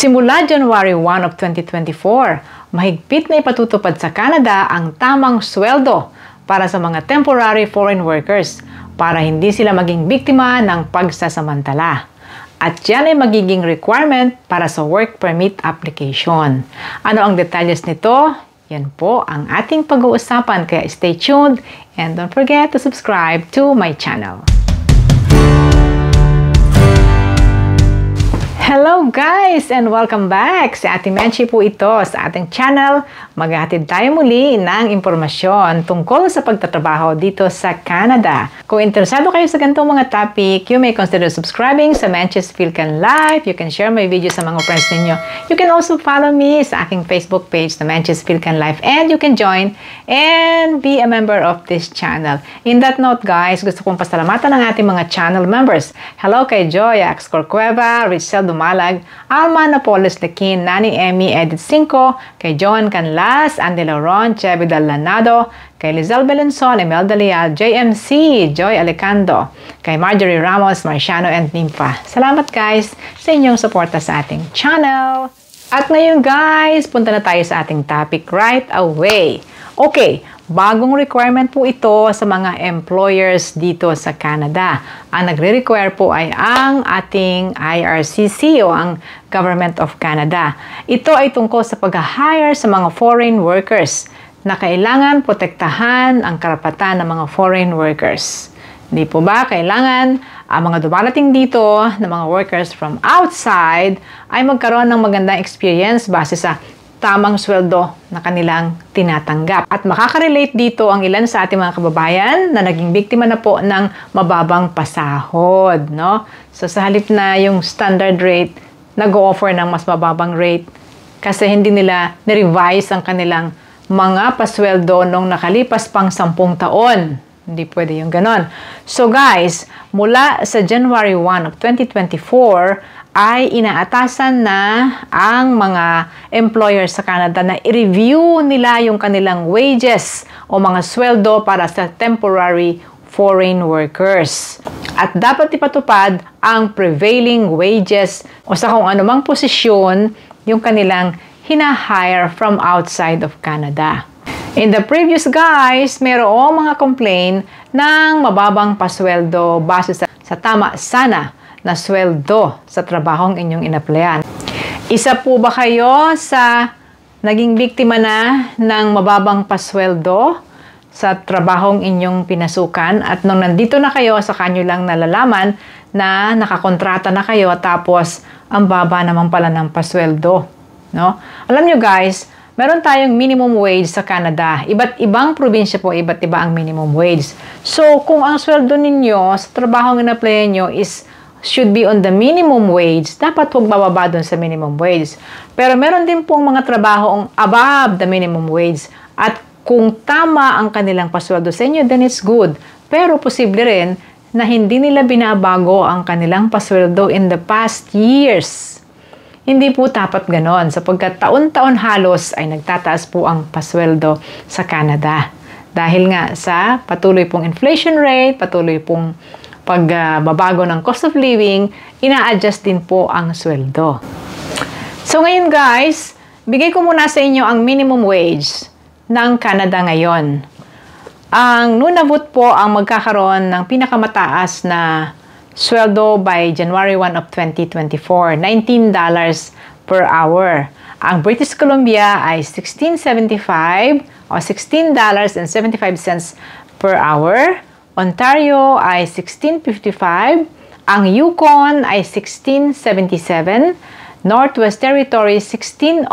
Simula January 1 of 2024, mahigpit na ipatutupad sa Canada ang tamang sweldo para sa mga temporary foreign workers para hindi sila maging biktima ng pagsasamantala. At yan ay magiging requirement para sa work permit application. Ano ang details nito? Yan po ang ating pag-uusapan, kaya stay tuned and don't forget to subscribe to my channel. Hello guys and welcome back! Si Ate Menchi po ito sa ating channel. Maghahatid tayo muli ng impormasyon tungkol sa pagtatrabaho dito sa Canada. Kung interesado kayo sa ganitong mga topic, you may consider subscribing sa Menchi's Philcan Life. You can share my video sa mga friends ninyo. You can also follow me sa aking Facebook page na Menchi's Philcan Life, and you can join and be a member of this channel. In that note guys, gusto kong pasalamatan ang ating mga channel members. Hello kay Joy Axcor Cueva, Richelle Malag, Alma Napoles Lequin, Nani Emmy Edith Cinco, kay John Canlas, Andy Lauron, Chevy Del Lanado, kay Lizelle Belenson, Imelda Leal, JMC, Joy Alicando, kay Marjorie Ramos, Marciano, and Nympha. Salamat guys sa inyong suporta sa ating channel. At ngayon guys, punta na tayo sa ating topic right away. Okay, bagong requirement po ito sa mga employers dito sa Canada. Ang nagre-require po ay ang ating IRCC o ang Government of Canada. Ito ay tungkol sa pag-hire sa mga foreign workers na kailangan protektahan ang karapatan ng mga foreign workers. Hindi po ba kailangan ang mga dumarating dito na mga workers from outside ay magkaroon ng magandang experience base sa tamang sweldo na kanilang tinatanggap. At makaka-relate dito ang ilan sa ating mga kababayan na naging biktima na po ng mababang pasahod, no? So sa halip na yung standard rate, nag-o-offer ng mas mababang rate kasi hindi nila ni-revise ang kanilang mga pasweldo nung nakalipas pang 10 taon. Hindi pwede yung ganon. So guys, mula sa January 1 of 2024, ay inaatasan na ang mga employers sa Canada na i-review nila yung kanilang wages o mga sweldo para sa temporary foreign workers. At dapat ipatupad ang prevailing wages o sa kung anumang posisyon yung kanilang hina-hire from outside of Canada. In the previous guys, mayroong mga complaint ng mababang pasweldo base sa tama sana na sweldo sa trabahong inyong inaplayan. Isa po ba kayo sa naging biktima na ng mababang pasweldo sa trabahong inyong pinasukan at nung nandito na kayo sa kanyo lang nalalaman na nakakontrata na kayo tapos ang baba naman pala ng pasweldo, no? Alam nyo guys, meron tayong minimum wage sa Canada. Iba't ibang probinsya po, iba't iba ang minimum wage. So, kung ang sweldo ninyo sa trabahong inaplayan nyo should be on the minimum wage, dapat huwag bababa dun sa minimum wage. Pero meron din pong mga trabahong above the minimum wage. At kung tama ang kanilang pasweldo sa inyo, then it's good. Pero posible rin na hindi nila binabago ang kanilang pasweldo in the past years. Hindi po dapat ganon, sapagkat taon-taon halos ay nagtataas po ang pasweldo sa Canada. Dahil nga sa patuloy pong inflation rate, patuloy pong pagbabago ng cost of living, ina-adjust din po ang sweldo. So ngayon guys, bigay ko muna sa inyo ang minimum wage ng Canada ngayon. Ang Nunavut po ang magkakaroon ng pinakamataas na sweldo by January 1 of 2024, $19 per hour. Ang British Columbia ay $16.75 o $16.75 per hour. Ontario ay $16.55, ang Yukon ay $16.77, Northwest Territories $16.05,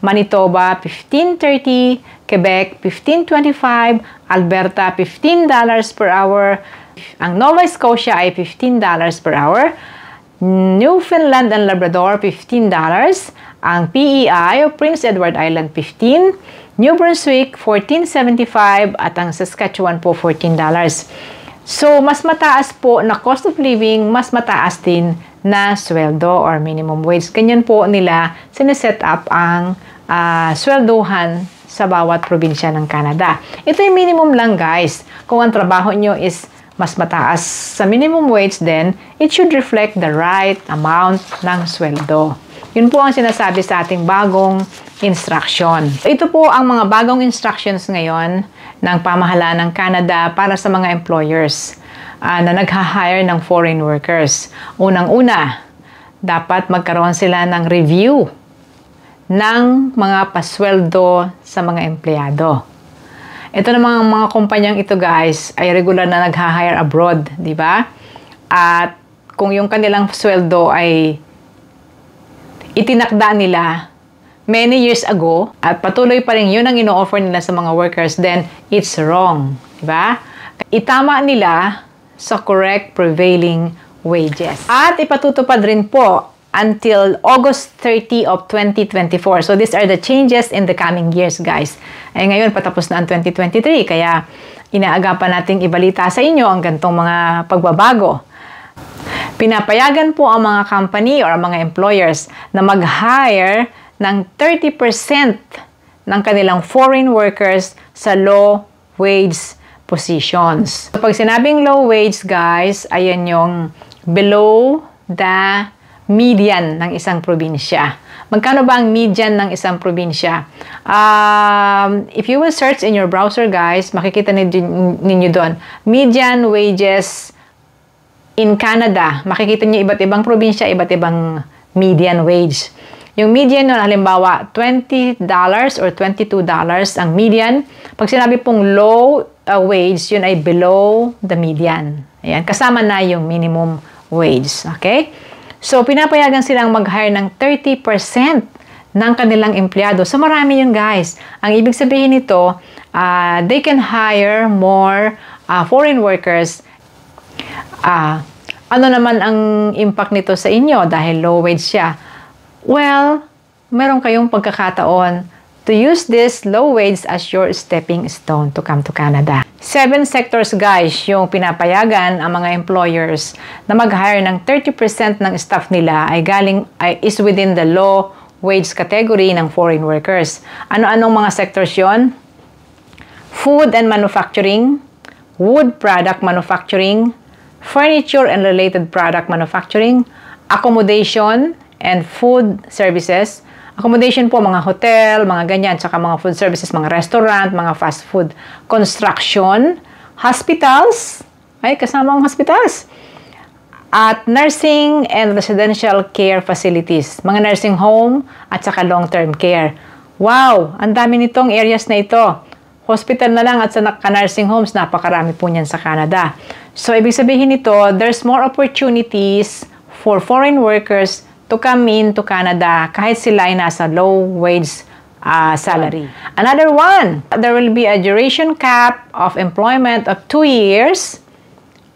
Manitoba $15.30, Quebec $15.25, Alberta $15 per hour, ang Nova Scotia ay $15 per hour, Newfoundland and Labrador $15, ang PEI o Prince Edward Island $15, New Brunswick, $14.75 at ang Saskatchewan po, $14. So, mas mataas po na cost of living, mas mataas din na sweldo or minimum wage. Ganyan po nila sineset up ang sweldohan sa bawat probinsya ng Canada. Ito yung minimum lang guys. Kung ang trabaho nyo is mas mataas sa minimum wage, then it should reflect the right amount ng sweldo. Yun po ang sinasabi sa ating bagong instruction. Ito po ang mga bagong instructions ngayon ng pamahalaan ng Canada para sa mga employers na nagha-hire ng foreign workers. Unang-una, dapat magkaroon sila ng review ng mga pasweldo sa mga empleyado. Ito namang mga kumpanyang ito guys ay regular na nagha-hire abroad, di ba? At kung yung kanilang sweldo ay itinakda nila many years ago at patuloy pa rin yun ang ino-offer nila sa mga workers, then it's wrong. Diba? Itama nila sa correct prevailing wages. At ipatutupad rin po until August 30 of 2024. So these are the changes in the coming years, guys. Ay ngayon, patapos na ang 2023. Kaya inaagapan nating ibalita sa inyo ang gantong mga pagbabago. Pinapayagan po ang mga company or ang mga employers na mag-hire ng 30% ng kanilang foreign workers sa low wage positions. So, pag sinabing low wage, guys, ayan yung below the median ng isang probinsya. Magkano ba ang median ng isang probinsya? If you will search in your browser, guys, makikita ninyo doon. Median wages in Canada, makikita niyo iba't ibang probinsya, iba't ibang median wage. Yung median nun, halimbawa, $20 or $22 ang median. Pag sinabi pong low wage, yun ay below the median. Ayan, kasama na yung minimum wage. Okay? So, pinapayagan silang mag-hire ng 30% ng kanilang empleyado. So, marami yun, guys. Ang ibig sabihin nito, they can hire more foreign workers. Ano naman ang impact nito sa inyo dahil low wage siya? Well, meron kayong pagkakataon to use this low wage as your stepping stone to come to Canada. 7 sectors, guys, yung pinapayagan ang mga employers na mag-hire ng 30% ng staff nila is within the low wage category ng foreign workers. Ano-anong mga sectors yon? Food and manufacturing, wood product manufacturing, furniture and related product manufacturing, accommodation and food services. Accommodation po, mga hotel, mga ganyan, tsaka mga food services, mga restaurant, mga fast food. Construction, hospitals, ay kasama ang hospitals. At nursing and residential care facilities, mga nursing home at saka long-term care. Wow, ang dami nitong areas na ito. Hospital na lang at sa nursing homes, napakarami po niyan sa Canada. So, ibig sabihin nito, there's more opportunities for foreign workers to come into Canada kahit sila ay nasa low wage salary. Another one, there will be a duration cap of employment of 2 years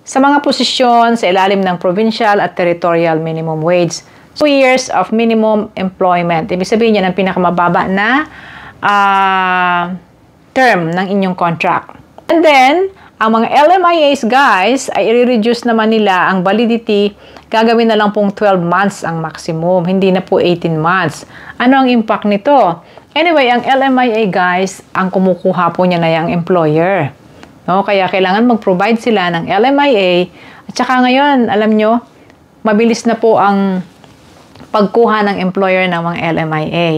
sa mga posisyon sa ilalim ng provincial at territorial minimum wage. 2 years of minimum employment. Ibig sabihin yan ang pinakamababa na term ng inyong contract. And then, ang mga LMIAs, guys, ay i-reduce naman nila ang validity. Gagawin na lang pong 12 months ang maximum. Hindi na po 18 months. Ano ang impact nito? Anyway, ang LMIA, guys, ang kumukuha po niya na yung employer. No? Kaya kailangan mag-provide sila ng LMIA. At saka ngayon, alam nyo, mabilis na po ang pagkuha ng employer ng mga LMIA.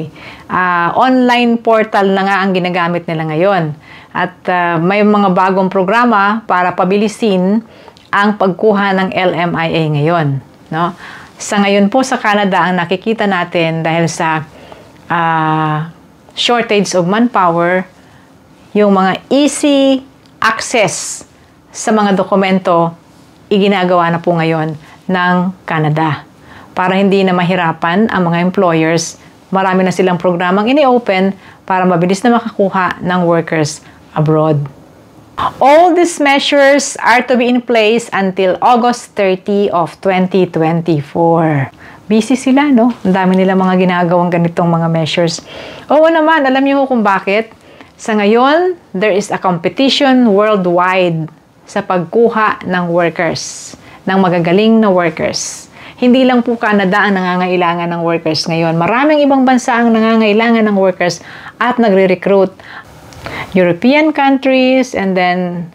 Online portal na nga ang ginagamit nila ngayon. At may mga bagong programa para pabilisin ang pagkuha ng LMIA ngayon. No? Sa ngayon po sa Canada, ang nakikita natin dahil sa shortage of manpower, yung mga easy access sa mga dokumento, iginagawa na po ngayon ng Canada. Para hindi na mahirapan ang mga employers, marami na silang programang ini-open para mabilis na makakuha ng workers abroad. All these measures are to be in place until August 30 of 2024. Busy sila, no? Ang dami nila mga ginagawang ganitong mga measures. Oo naman, alam niyo kung bakit? Sa ngayon, there is a competition worldwide sa pagkuha ng workers, ng magagaling na workers. Hindi lang po Canada ang nangangailangan ng workers ngayon. Maraming ibang bansa ang nangangailangan ng workers at nagre-recruit. European countries, and then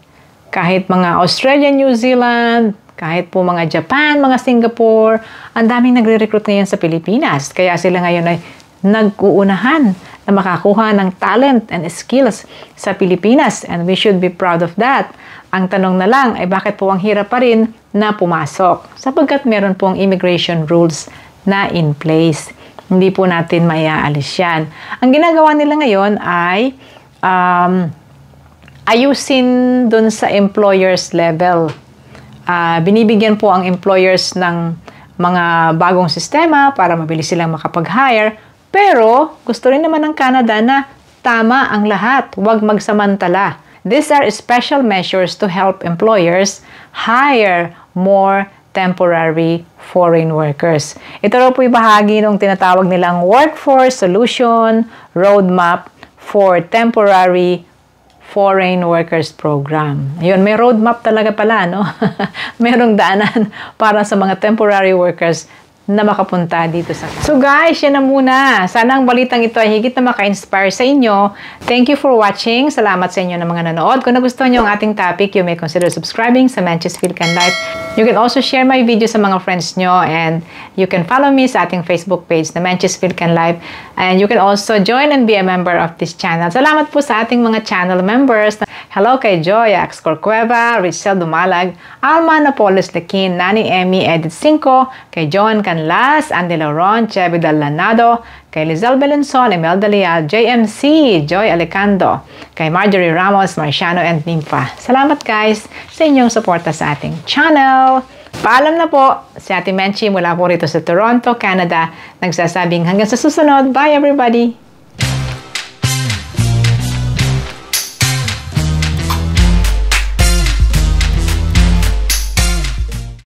kahit mga Australia, New Zealand, Kahit po mga Japan, mga Singapore, ang daming nagre-recruit ngayon sa Pilipinas. Kaya sila ngayon ay nag-uunahan na makakuha ng talent and skills sa Pilipinas. And we should be proud of that. Ang tanong na lang ay bakit po ang hirap pa rin na pumasok? Sapagkat meron pong immigration rules na in place. Hindi po natin maiaalis yan. Ang ginagawa nila ngayon ay ayusin dun sa employers level. Binibigyan po ang employers ng mga bagong sistema para mabilis silang makapag-hire. Pero gusto rin naman ng Canada na tama ang lahat. Huwag magsamantala. These are special measures to help employers hire more temporary foreign workers. Ito raw po yung bahagi ng tinatawag nilang Workforce Solution Roadmap for Temporary Foreign Workers Program. Ayun, may roadmap talaga pala, no? Merong daanan para sa mga temporary workers na makapunta dito sa... So guys, yan na muna. Sana ang balitang ito ay higit na maka-inspire sa inyo. Thank you for watching. Salamat sa inyo na mga nanood. Kung nagustuhan nyo ang ating topic, you may consider subscribing sa Manches Philcan Life. You can also share my video sa mga friends nyo, and you can follow me sa ating Facebook page na Manches Philcan Life. And you can also join and be a member of this channel. Salamat po sa ating mga channel members. Hello kay Joy Ax Corcueva, Richelle Dumalag, Alma Napoles Lequin, Nani Emmy Edith Cinco, kay John Canlas, Andy Lauron, Chevy Del Lanado, kay Lizelle Belenson, Imelda Leal, JMC, Joy Alicando, kay Marjorie Ramos, Marciano, and Nympha. Salamat guys sa inyong suporta sa ating channel. Paalam na po, si Ate Menchi mula po rito sa Toronto, Canada, nagsasabing hanggang sa susunod. Bye everybody!